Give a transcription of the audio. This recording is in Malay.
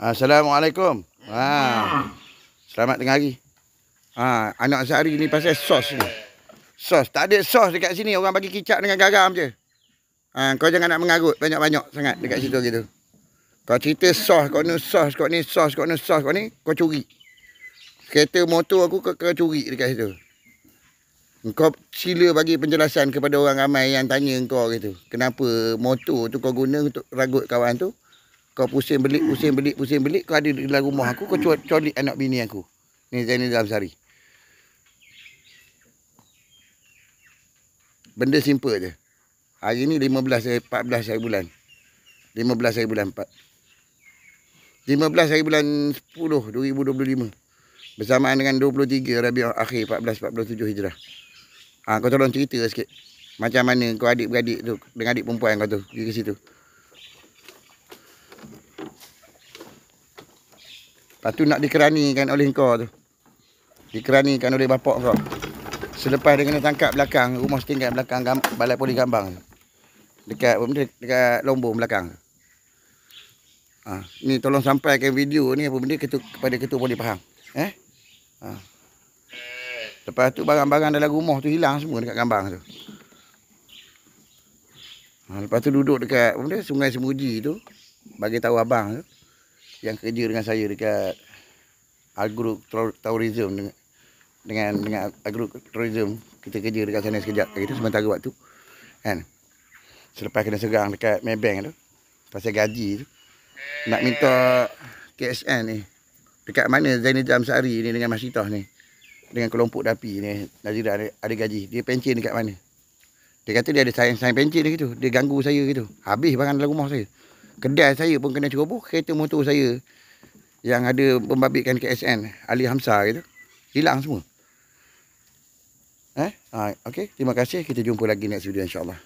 Assalamualaikum. Selamat tengah hari. Anak sehari ni pasal sos ni. Sos, tak ada sos dekat sini, orang bagi kicap dengan garam je. Kau jangan nak mengarut banyak-banyak sangat dekat situ gitu. Kau cerita sos, kau ni sos, kau ni sos, kau ni sos, kau ni kau curi. Kereta motor aku kau curi dekat situ. Kau sila bagi penjelasan kepada orang ramai yang tanya kau gitu. Kenapa motor tu kau guna untuk ragut kawan tu? Kau pusing belik, kau ada di dalam rumah aku, kau colik anak bini aku. Ni Zainal Zamsari. Benda simple je. Hari ni 14 hari bulan. 15 hari bulan 4. 15 hari bulan 10 2025. Bersamaan dengan 23 Rabiul Akhir 1447 Hijrah. Kau tolong cerita sikit. Macam mana kau adik-beradik tu dengan adik perempuan kau tu pergi ke situ. Lepas tu nak dikeranikan oleh kau tu. Dikeranikan oleh bapak kau. Selepas dia kena tangkap belakang, rumah setingkat belakang Balai Polis Gambang. Dekat Lombong belakang. Ni tolong sampaikan video ni apa benda kepada ketua polis Pahang. Lepas tu barang-barang dalam rumah tu hilang semua dekat Gambang tu. Lepas tu duduk dekat Sungai Semuji tu, bagi tahu abang tu yang kerja dengan saya dekat Agro-Tourism dengan Agro-Tourism, kita kerja dekat sana sekejap gitu sementara waktu kan. Selepas kena serang dekat Maybank tu pasal gaji tu, nak minta KSN ni dekat mana Zainal Zamsari ni dengan Masitah ni dengan kelompok Dapi ni Nazira ada gaji, dia pencen dekat mana. Dia kata dia ada sayang pencen dia gitu, dia ganggu saya gitu, habis barang dalam rumah saya. Kedai saya pun kena ceroboh, kereta motor saya yang ada pembabitkan KSN Ali Hamzah gitu hilang semua. Okey, terima kasih, kita jumpa lagi next video insya-Allah.